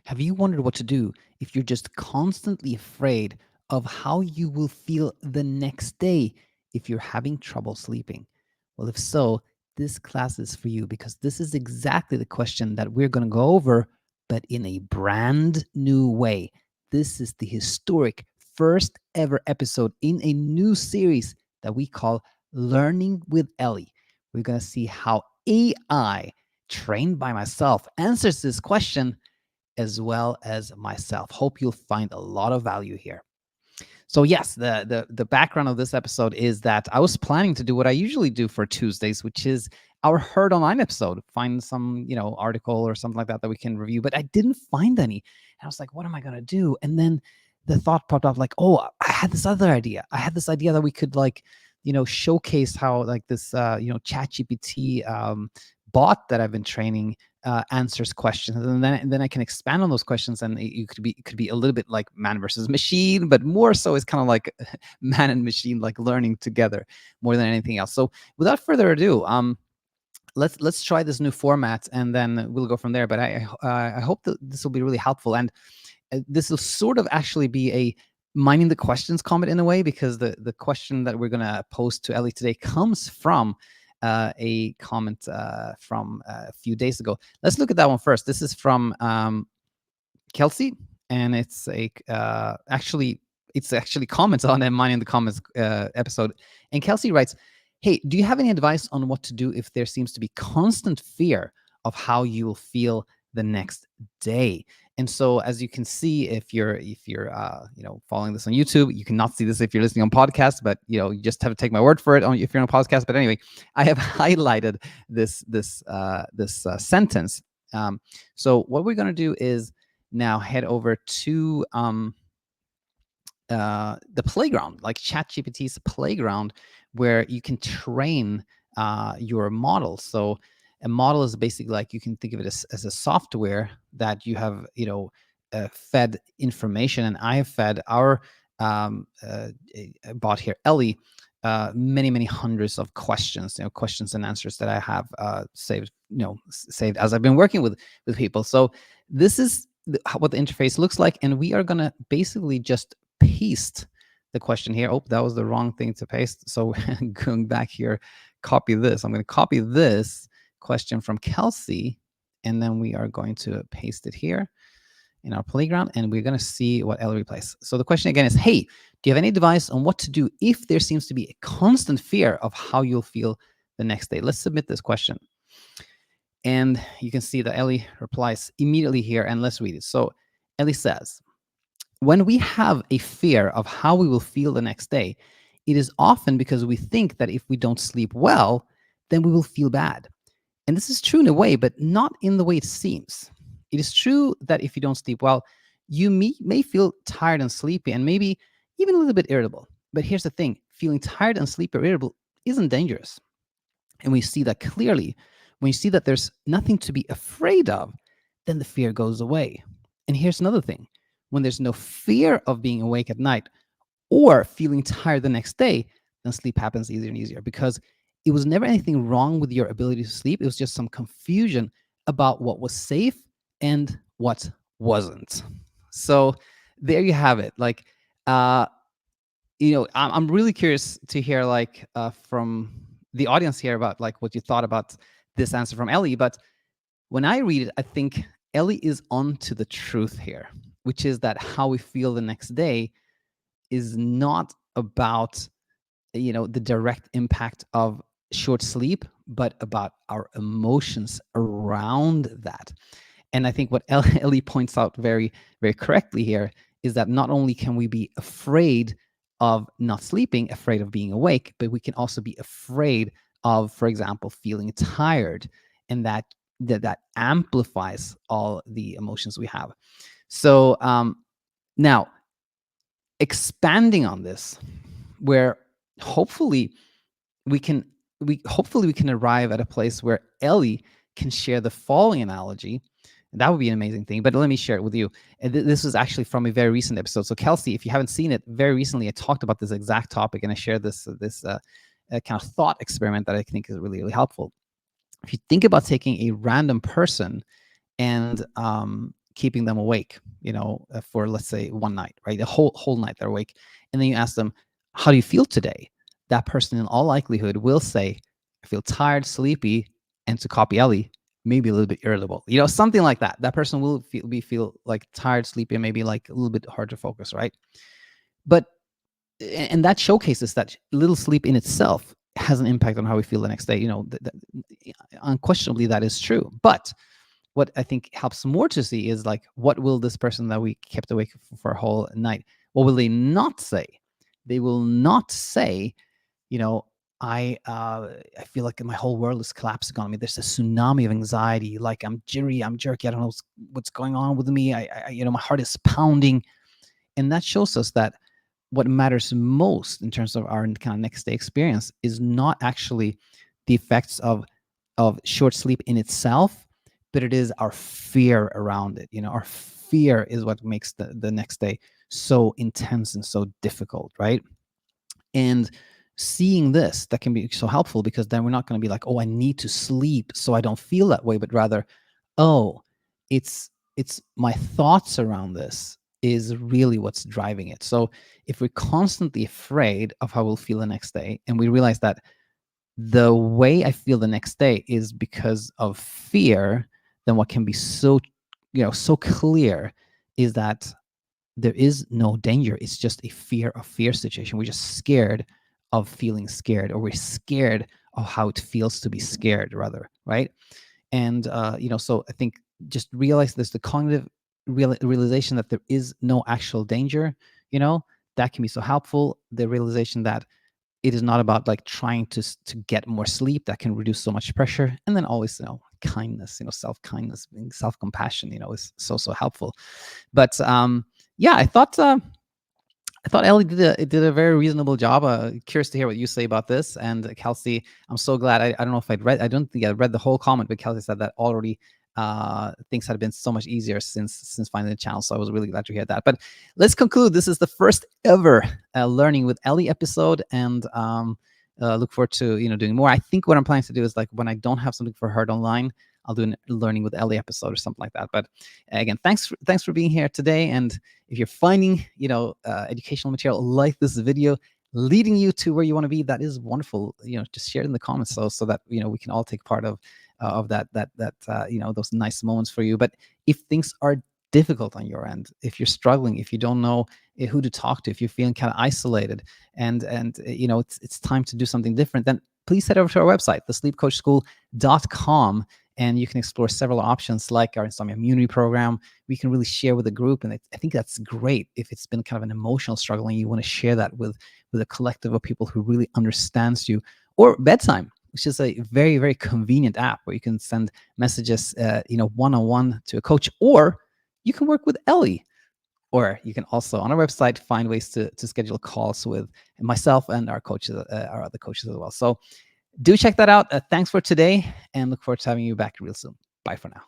Have you wondered what to do if you're just constantly afraid of how you will feel the next day if you're having trouble sleeping? Well, if so, this class is for you because this is exactly the question that we're going to go over, but in a brand new way. This is the historic first ever episode in a new series that we call Learning with Ellie. We're going to see how AI, trained by myself, answers this question as well as myself. Hope you'll find a lot of value here. So yes, the background of this episode is that I was planning to do what I usually do for Tuesdays, which is our Heard Online episode. Find some, article or something like that that we can review, but I didn't find any. And I was like, what am I gonna do? And then the thought popped up, like, oh, I had this other idea. I had this idea that we could showcase how like this Chat GPT bot that I've been training answers questions, and then I can expand on those questions, and it could be a little bit like man versus machine, but more so it's kind of like man and machine like learning together more than anything else. So without further ado, let's try this new format, and then we'll go from there. But I hope that this will be really helpful, and this will sort of actually be a mining the questions comment in a way, because the question that we're going to pose to Ellie today comes from a comment from a few days ago. Let's look at that one first. This is from Kelsey, and it's actually comments on a Mining the Comments episode. And Kelsey writes, "Hey, do you have any advice on what to do if there seems to be constant fear of how you will feel the next day?" And so, as you can see, if you're following this on YouTube, you cannot see this if you're listening on podcast, but you just have to take my word for it if you're on a podcast. But anyway, I have highlighted this sentence. So what we're going to do is now head over to the playground, like ChatGPT's playground, where you can train your model. So a model is basically, like, you can think of it as a software that you have, fed information, and I have fed our bot here, Ellie, many hundreds of questions, questions and answers that I have saved as I've been working with people. So this is what the interface looks like, and we are gonna basically just paste the question here. Oh, that was the wrong thing to paste. So going back here, copy this. I'm going to copy this question from Kelsey, and then we are going to paste it here in our playground, and we're going to see what Ellie replies. So the question again is, hey, do you have any advice on what to do if there seems to be a constant fear of how you'll feel the next day? Let's submit this question. And you can see that Ellie replies immediately here, and let's read it. So Ellie says, when we have a fear of how we will feel the next day, it is often because we think that if we don't sleep well, then we will feel bad. And this is true in a way, but not in the way it seems. It is true that if you don't sleep well, you may feel tired and sleepy, and maybe even a little bit irritable. But here's the thing, feeling tired and sleepy or irritable isn't dangerous. And we see that clearly. When you see that there's nothing to be afraid of, then the fear goes away. And here's another thing. When there's no fear of being awake at night or feeling tired the next day, then sleep happens easier and easier, because it was never anything wrong with your ability to sleep. It was just some confusion about what was safe and what wasn't. So there you have it. Like, I'm really curious to hear from the audience here about like what you thought about this answer from Ellie. But when I read it, I think Ellie is on to the truth here, which is that how we feel the next day is not about the direct impact of short sleep, but about our emotions around that. And I think what Ellie points out very, very correctly here is that not only can we be afraid of not sleeping, afraid of being awake, but we can also be afraid of, for example, feeling tired, and that amplifies all the emotions we have. So now, expanding on this, where hopefully we can arrive at a place where Ellie can share the following analogy. And that would be an amazing thing. But let me share it with you. And this was actually from a very recent episode. So Kelsey, if you haven't seen it, very recently I talked about this exact topic, and I shared this kind of thought experiment that I think is really, really helpful. If you think about taking a random person and keeping them awake, for, let's say, one night, right? The whole night they're awake. And then you ask them, how do you feel today? That person in all likelihood will say, I feel tired, sleepy, and to copy Ellie, maybe a little bit irritable, something like that. That person will feel like tired, sleepy, and maybe like a little bit hard to focus, right? But and that showcases that little sleep in itself has an impact on how we feel the next day. Unquestionably, that is true. But what I think helps more to see is, like, what will this person that we kept awake for a whole night, what will they not say? They will not say, you know, I feel like my whole world is collapsing on me. There's a tsunami of anxiety. Like, I'm jittery, I'm jerky. I don't know what's going on with me. My heart is pounding, and that shows us that what matters most in terms of our kind of next day experience is not actually the effects of short sleep in itself, but it is our fear around it. Our fear is what makes the next day so intense and so difficult, right? And seeing this, that can be so helpful, because then we're not going to be like, oh, I need to sleep so I don't feel that way, but rather, oh, it's my thoughts around this is really what's driving it. So if we're constantly afraid of how we'll feel the next day, and we realize that the way I feel the next day is because of fear, then what can be so clear is that there is no danger. It's just a fear of fear situation. We're just scared of feeling scared, or we're scared of how it feels to be scared, rather, right? And so I think just realize there's the cognitive realization that there is no actual danger. That can be so helpful. The realization that it is not about, like, trying to get more sleep. That can reduce so much pressure. And then always, kindness, self-kindness, self-compassion, is so helpful. But yeah, I thought Ellie did a very reasonable job. Curious to hear what you say about this. And Kelsey, I'm so glad. I don't know if I don't think I read the whole comment, but Kelsey said that already things had been so much easier since finding the channel. So I was really glad to hear that. But let's conclude. This is the first ever Learning with Ellie episode, and look forward to doing more. I think what I'm planning to do is, like, when I don't have something for her online, I'll do a Learning with Ellie episode or something like that. But again, thanks for being here today. And if you're finding educational material like this video leading you to where you want to be, that is wonderful. Just share it in the comments, so that we can all take part of those nice moments for you. But if things are difficult on your end, if you're struggling, if you don't know who to talk to, if you're feeling kind of isolated, and it's time to do something different, then please head over to our website, thesleepcoachschool.com, and you can explore several options, like our Insomnia Immunity program. We can really share with a group, and I think that's great if it's been kind of an emotional struggle and you want to share that with a collective of people who really understands you. Or BedTyme, which is a very, very convenient app where you can send messages, one-on-one to a coach, or you can work with Ellie. Or you can also, on our website, find ways to schedule calls with myself and our coaches, our other coaches as well. So do check that out. Thanks for today, and look forward to having you back real soon. Bye for now.